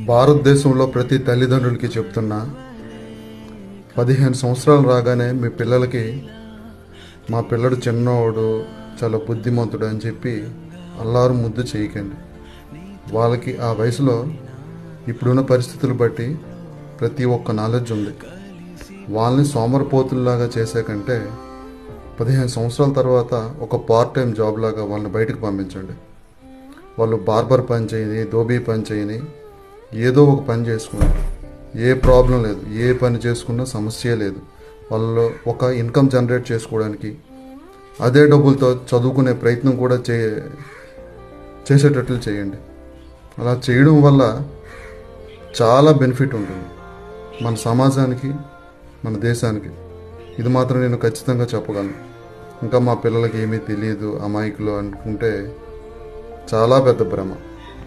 భారతదేశంలో ప్రతి తల్లిదండ్రులకి చెప్తున్నా, 15 సంవత్సరాలు రాగానే మీ పిల్లలకి మా పిల్లడు చిన్నోడు, చాలా బుద్ధిమంతుడు అని చెప్పి అల్లారు ముద్దు చేయకండి. వాళ్ళకి ఆ వయసులో ఇప్పుడున్న పరిస్థితులు బట్టి ప్రతి ఒక్క నాలెడ్జ్ ఉంది. వాళ్ళని సోమరపోతుల్లాగా చేసే కంటే 15 సంవత్సరాల తర్వాత ఒక పార్ట్ టైం జాబ్ లాగా వాళ్ళని బయటకు పంపించండి. వాళ్ళు బార్బర్ పని చేయని, దోబీ పని చేయని, ఏదో ఒక పని చేసుకుని, ఏ ప్రాబ్లం లేదు, ఏ పని చేసుకున్నా సమస్య లేదు. వాళ్ళు ఒక ఇన్కమ్ జనరేట్ చేసుకోవడానికి అదే డబ్బులతో చదువుకునే ప్రయత్నం కూడా చేసేటట్లు చేయండి. అలా చేయడం వల్ల చాలా బెనిఫిట్ ఉంటుంది మన సమాజానికి, మన దేశానికి. ఇది మాత్రం నేను ఖచ్చితంగా చెప్పగలను. ఇంకా మా పిల్లలకి ఏమీ తెలియదు, అమాయకులు అనుకుంటే చాలా పెద్ద భ్రమ.